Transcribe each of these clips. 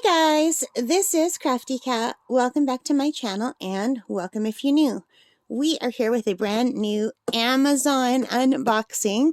Guys, this is Crafty Cat. Welcome back to my channel and welcome if you're new. We are here with a brand new Amazon unboxing,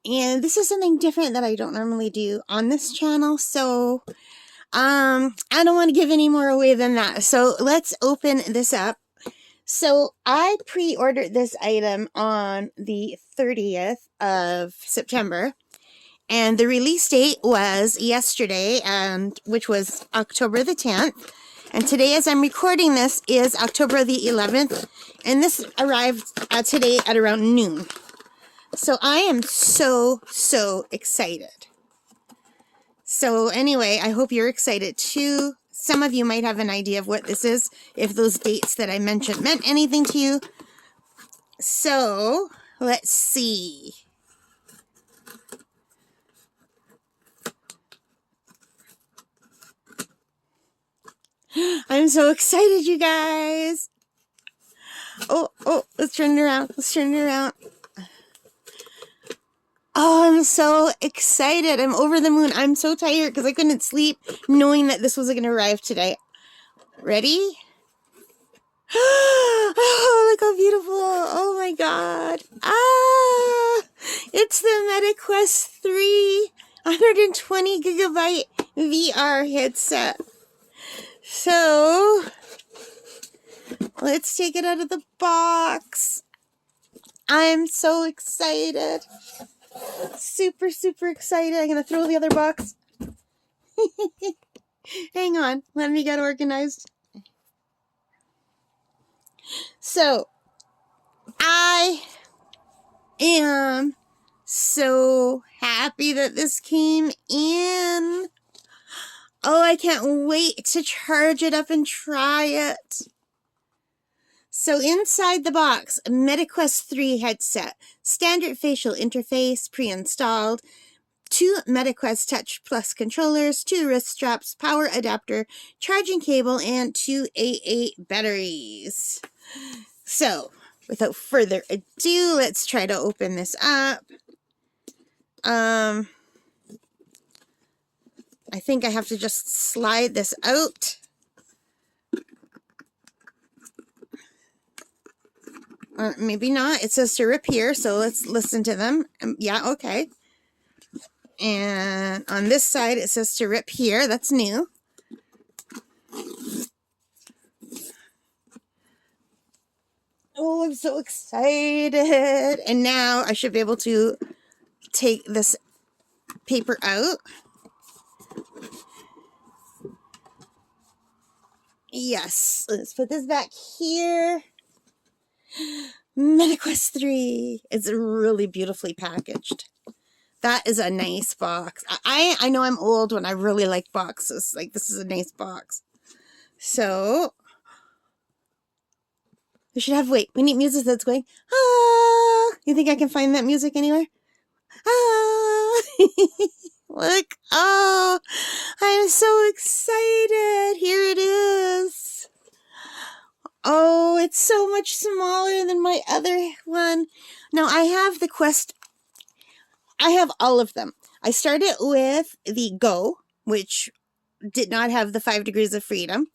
and this is something different that I don't normally do on this channel, so I don't want to give any more away than that. So let's open this up. So I pre-ordered this item on the 30th of September. And the release date was yesterday, which was October the 10th. And today, as I'm recording this, is October the 11th. And this arrived today at around noon. So I am so excited. So anyway, I hope you're excited too. Some of you might have an idea of what this is, if those dates that I mentioned meant anything to you. So let's see. I'm so excited, you guys. Oh, let's turn it around. Oh, I'm so excited. I'm over the moon. I'm so tired because I couldn't sleep knowing that this was going to arrive today. Ready? Oh, look how beautiful. Oh my God. It's the MetaQuest 3 120 gigabyte VR headset. So, let's take it out of the box. I'm so excited. Super excited. I'm going to throw the other box. Hang on. Let me get organized. So, I am so happy that this came in. Oh, I can't wait to charge it up and try it. So inside the box, MetaQuest 3 headset, standard facial interface, pre-installed, 2 MetaQuest Touch Plus controllers, 2 wrist straps, power adapter, charging cable, and 2 AA batteries. So, without further ado, let's try to open this up. I think I have to just slide this out. Or maybe not. It says to rip here, so let's listen to them. Yeah, okay. And on this side, it says to rip here. That's new. Oh, I'm so excited. And now I should be able to take this paper out. Yes, let's put this back here. MetaQuest 3. It's really beautifully packaged. That is a nice box. I know I'm old when I really like boxes. Like, this is a nice box. So, we should have, wait, we need music that's going, ah. You think I can find that music anywhere? Ah. Look, oh, I'm so excited. Here it is. Oh, it's so much smaller than my other one. Now, I have the Quest. I have all of them. I started with the Go, which did not have the 5 degrees of freedom.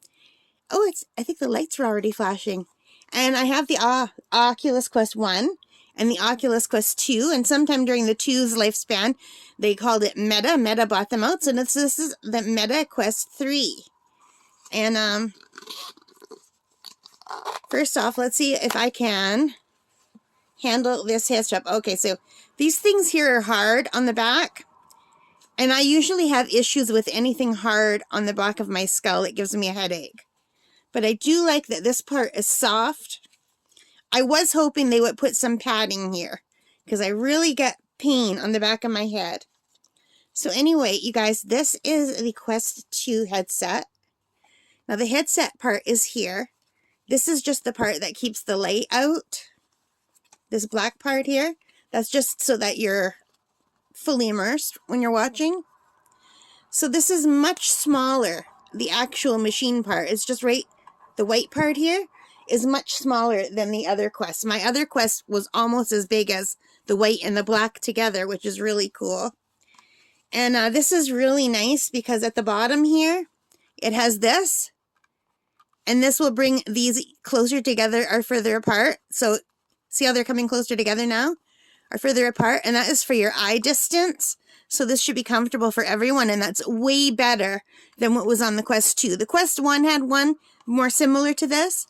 Oh, I think the lights were already flashing. And I have the Oculus Quest 1 and the Oculus Quest 2. And sometime during the 2's lifespan, they called it Meta. Meta bought them out. So this is the MetaQuest 3. And first off, let's see if I can handle this head strap. Okay, so these things here are hard on the back. And I usually have issues with anything hard on the back of my skull. It gives me a headache. But I do like that this part is soft. I was hoping they would put some padding here, because I really get pain on the back of my head. So anyway, you guys, this is the Quest 2 headset. Now the headset part is here. This is just the part that keeps the light out. This black part here, that's just so that you're fully immersed when you're watching. So this is much smaller. The actual machine part is just right. The white part here is much smaller than the other Quest. My other Quest was almost as big as the white and the black together, which is really cool. And this is really nice because at the bottom here, it has this, and this will bring these closer together or further apart. So see how they're coming closer together now? Or further apart, and that is for your eye distance. So this should be comfortable for everyone, and that's way better than what was on the Quest 2. The Quest 1 had one more similar to this,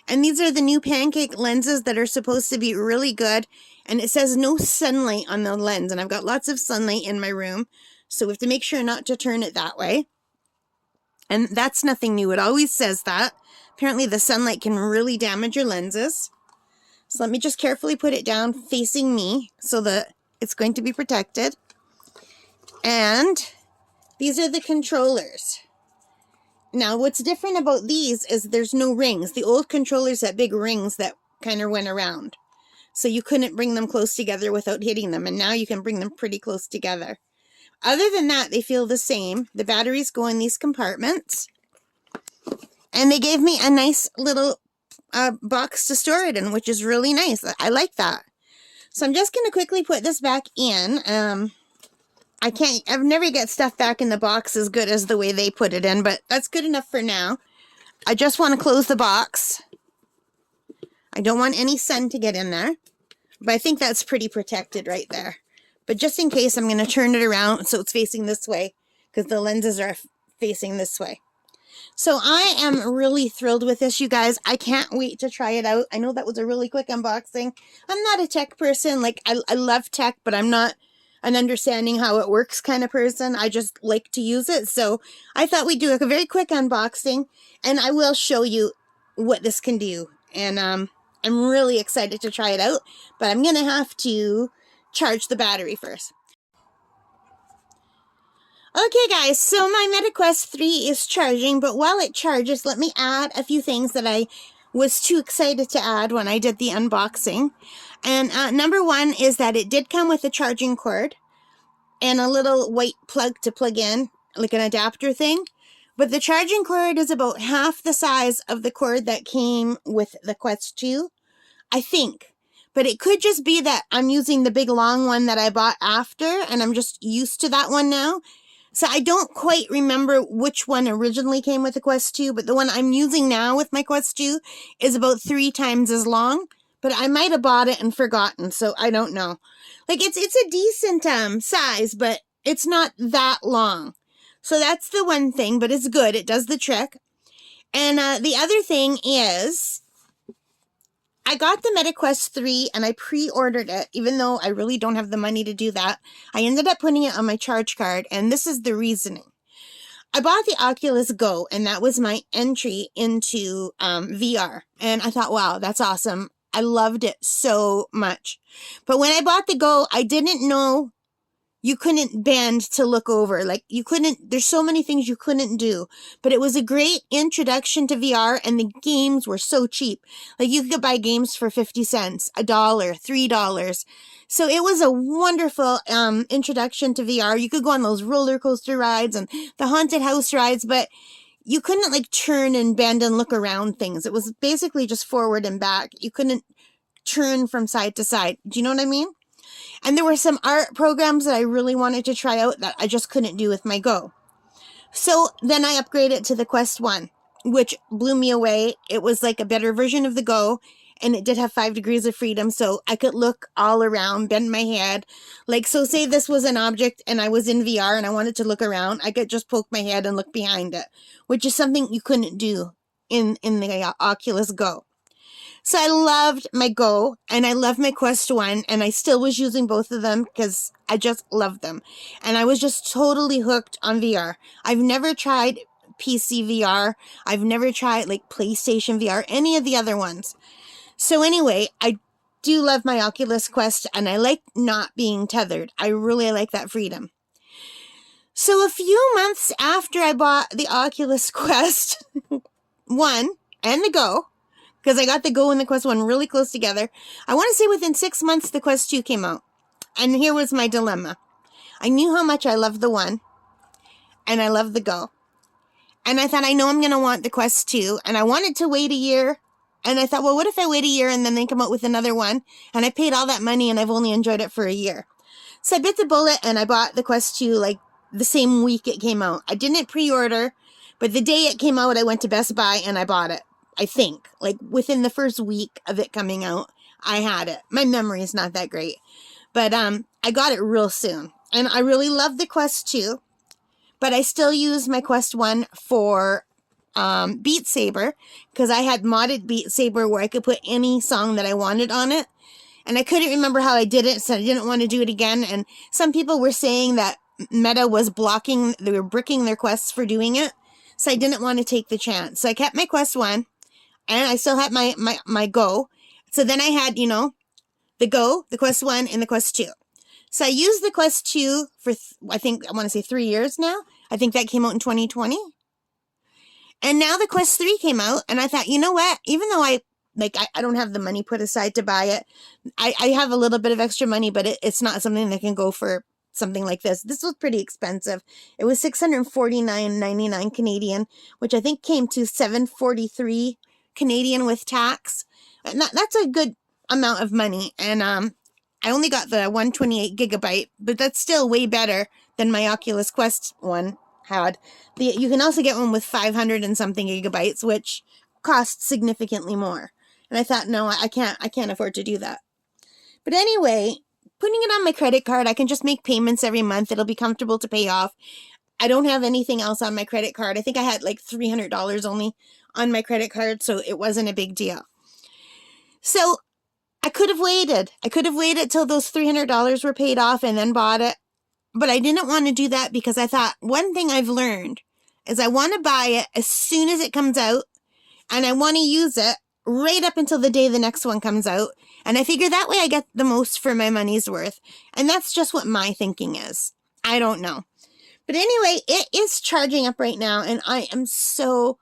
and these are the new pancake lenses that are supposed to be really good, and it says no sunlight on the lens, and I've got lots of sunlight in my room, so we have to make sure not to turn it that way. And that's nothing new. It always says that. Apparently the sunlight can really damage your lenses. So let me just carefully put it down facing me so that it's going to be protected. And these are the controllers. Now what's different about these is there's no rings. The old controllers had big rings that kind of went around. So you couldn't bring them close together without hitting them. And now you can bring them pretty close together. Other than that, they feel the same. The batteries go in these compartments. And they gave me a nice little box to store it in, which is really nice. I like that. So I'm just going to quickly put this back in. I've never get stuff back in the box as good as the way they put it in, but that's good enough for now. I just want to close the box. I don't want any sun to get in there, but I think that's pretty protected right there. But just in case, I'm going to turn it around so it's facing this way, because the lenses are facing this way. So I am really thrilled with this, you guys. I can't wait to try it out. I know that was a really quick unboxing. I'm not a tech person. Like, I love tech, but I'm not an understanding how it works kind of person. I just like to use it. So I thought we'd do a very quick unboxing, and I will show you what this can do. And I'm really excited to try it out, but I'm going to have to charge the battery first. Okay guys, so my MetaQuest 3 is charging, but while it charges, let me add a few things that I was too excited to add when I did the unboxing. And number one is that it did come with a charging cord and a little white plug to plug in, like an adapter thing. But the charging cord is about half the size of the cord that came with the Quest 2, I think. But it could just be that I'm using the big long one that I bought after, and I'm just used to that one now. So I don't quite remember which one originally came with the Quest 2, but the one I'm using now with my Quest 2 is about 3 times as long. But I might have bought it and forgotten, so I don't know. Like, it's a decent size, but it's not that long. So that's the one thing, but it's good. It does the trick. And the other thing is, I got the MetaQuest 3 and I pre-ordered it, even though I really don't have the money to do that. I ended up putting it on my charge card, and this is the reasoning. I bought the Oculus Go, and that was my entry into VR. And I thought, wow, that's awesome. I loved it so much. But when I bought the Go, I didn't know you couldn't bend to look over. Like, you couldn't, there's so many things you couldn't do. But it was a great introduction to VR, and the games were so cheap. Like, you could buy games for 50 cents, $1, $3. So it was a wonderful introduction to VR. You could go on those roller coaster rides and the haunted house rides, but you couldn't, like, turn and bend and look around things. It was basically just forward and back. You couldn't turn from side to side. Do you know what I mean? And there were some art programs that I really wanted to try out that I just couldn't do with my Go. So then I upgraded to the Quest 1, which blew me away. It was like a better version of the Go, and it did have 5 degrees of freedom, so I could look all around, bend my head. Like, so say this was an object and I was in VR and I wanted to look around, I could just poke my head and look behind it, which is something you couldn't do in the Oculus Go. So I loved my Go, and I loved my Quest 1, and I still was using both of them because I just loved them. And I was just totally hooked on VR. I've never tried PC VR. I've never tried, like, PlayStation VR, any of the other ones. So anyway, I do love my Oculus Quest, and I like not being tethered. I really like that freedom. So a few months after I bought the Oculus Quest 1 and the Go, because I got the Go and the Quest 1 really close together, I want to say within 6 months the Quest 2 came out. And here was my dilemma. I knew how much I loved the 1, and I loved the Go. And I thought, I know I'm going to want the Quest 2, and I wanted to wait a year. And I thought, well, what if I wait a year and then they come out with another one? And I paid all that money and I've only enjoyed it for a year. So I bit the bullet and I bought the Quest 2 like the same week it came out. I didn't pre-order, But the day it came out, I went to Best Buy and I bought it. I think, like, within the first week of it coming out, I had it. My memory is not that great. But I got it real soon. And I really love the Quest 2. But I still use my Quest 1 for Beat Saber, because I had modded Beat Saber where I could put any song that I wanted on it. And I couldn't remember how I did it, so I didn't want to do it again. And some people were saying that Meta was blocking, they were bricking their quests for doing it. So I didn't want to take the chance. So I kept my Quest 1, and I still had my Go. So then I had, you know, the Go, the Quest 1, and the Quest 2. So I used the Quest 2 for, I think, I want to say 3 years now. I think that came out in 2020. And now the Quest 3 came out, and I thought, you know what? Even though I don't have the money put aside to buy it, I have a little bit of extra money, but it's not something that can go for something like this. This was pretty expensive. It was $649.99 Canadian, which I think came to $743 Canadian with tax. And that's a good amount of money. And I only got the 128 gigabyte, but that's still way better than my Oculus Quest one had. You can also get one with 500 and something gigabytes, which costs significantly more. And I thought, no, I can't afford to do that. But anyway, putting it on my credit card, I can just make payments every month. It'll be comfortable to pay off. I don't have anything else on my credit card. I think I had like $300 only on my credit card, so it wasn't a big deal. So I could have waited. I could have waited till those $300 were paid off and then bought it. But I didn't want to do that because I thought one thing I've learned is I want to buy it as soon as it comes out, and I want to use it right up until the day the next one comes out. And I figure that way I get the most for my money's worth. And that's just what my thinking is. I don't know. But anyway, it is charging up right now, and I am so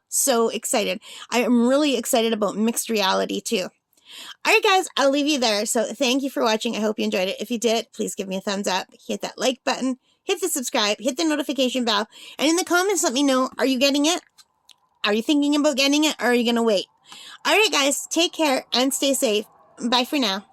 excited. I am really excited about mixed reality too. All right, guys, I'll leave you there. So thank you for watching. I hope you enjoyed it. If you did, please give me a thumbs up. Hit that like button. Hit the subscribe. Hit the notification bell. And in the comments, let me know, are you getting it? Are you thinking about getting it, or are you going to wait? All right, guys, take care and stay safe. Bye for now.